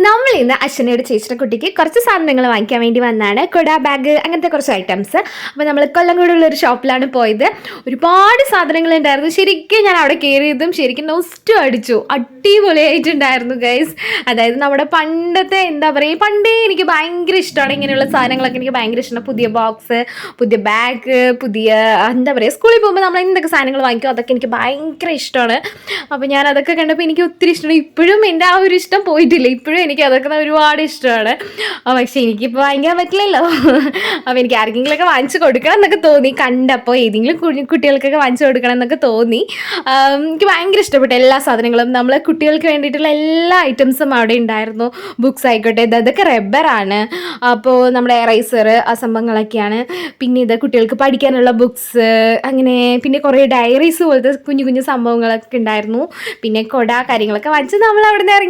നമ്മൾ ഇന്ന് അശ്വനയുടെ ചേച്ചിയുടെ കുട്ടിക്ക് കുറച്ച് സാധനങ്ങൾ വാങ്ങിക്കാൻ വേണ്ടി വന്നതാണ്. കൊട, ബാഗ്, അങ്ങനത്തെ കുറച്ച് ഐറ്റംസ്. അപ്പോൾ നമ്മൾ കൊല്ലംകോടുള്ള ഒരു ഷോപ്പിലാണ് പോയത്. ഒരുപാട് സാധനങ്ങൾ ഉണ്ടായിരുന്നു. ശരിക്കും ഞാൻ അവിടെ കയറിയതും ശരിക്കും നോസ്റ്റു അടിച്ചു. അടിപൊളിയായിട്ടുണ്ടായിരുന്നു ഗൈസ്. അതായത് നമ്മുടെ പണ്ടത്തെ എന്താ പറയുക, പണ്ടേ എനിക്ക് ഭയങ്കര ഇഷ്ടമാണ് ഇങ്ങനെയുള്ള സാധനങ്ങളൊക്കെ. എനിക്ക് ഭയങ്കര ഇഷ്ടമാണ്. പുതിയ ബോക്സ്, പുതിയ ബാഗ്, പുതിയ എന്താ പറയുക, സ്കൂളിൽ പോകുമ്പോൾ നമ്മൾ എന്തൊക്കെ സാധനങ്ങൾ വാങ്ങിക്കും അതൊക്കെ എനിക്ക് ഭയങ്കര ഇഷ്ടമാണ്. അപ്പോൾ ഞാൻ അതൊക്കെ കണ്ടപ്പോൾ എനിക്ക് ഒത്തിരി ഇഷ്ടമാണ്. ഇപ്പോഴും എൻ്റെ ആ ഒരു ഇഷ്ടം പോയിട്ടില്ല. ഇപ്പോഴും എനിക്ക് അതൊക്കെ ഒരുപാട് ഇഷ്ടമാണ്. പക്ഷെ എനിക്കിപ്പോൾ വാങ്ങിക്കാൻ പറ്റില്ലല്ലോ. അപ്പോൾ എനിക്ക് ആർക്കെങ്കിലുമൊക്കെ വാങ്ങിച്ചു കൊടുക്കണം എന്നൊക്കെ തോന്നി. കണ്ടപ്പോൾ ഏതെങ്കിലും കുട്ടികൾക്കൊക്കെ വാങ്ങിച്ചു കൊടുക്കണം എന്നൊക്കെ തോന്നി. എനിക്ക് ഭയങ്കര ഇഷ്ടപ്പെട്ടു എല്ലാ സാധനങ്ങളും. നമ്മൾ കുട്ടികൾക്ക് വേണ്ടിയിട്ടുള്ള എല്ലാ ഐറ്റംസും അവിടെ ഉണ്ടായിരുന്നു. ബുക്സ് ആയിക്കോട്ടെ, അതൊക്കെ റബ്ബറാണ്. അപ്പോൾ നമ്മുടെ എറൈസർ, ആ സംഭവങ്ങളൊക്കെയാണ്. പിന്നെ ഇത് കുട്ടികൾക്ക് പഠിക്കാനുള്ള ബുക്സ്, അങ്ങനെ പിന്നെ കുറേ ഡയറീസ് പോലത്തെ കുഞ്ഞു കുഞ്ഞു സംഭവങ്ങളൊക്കെ ഉണ്ടായിരുന്നു. പിന്നെ കൊട കാര്യങ്ങളൊക്കെ വാങ്ങിച്ച് നമ്മൾ അവിടെ നിന്ന് ഇറങ്ങി.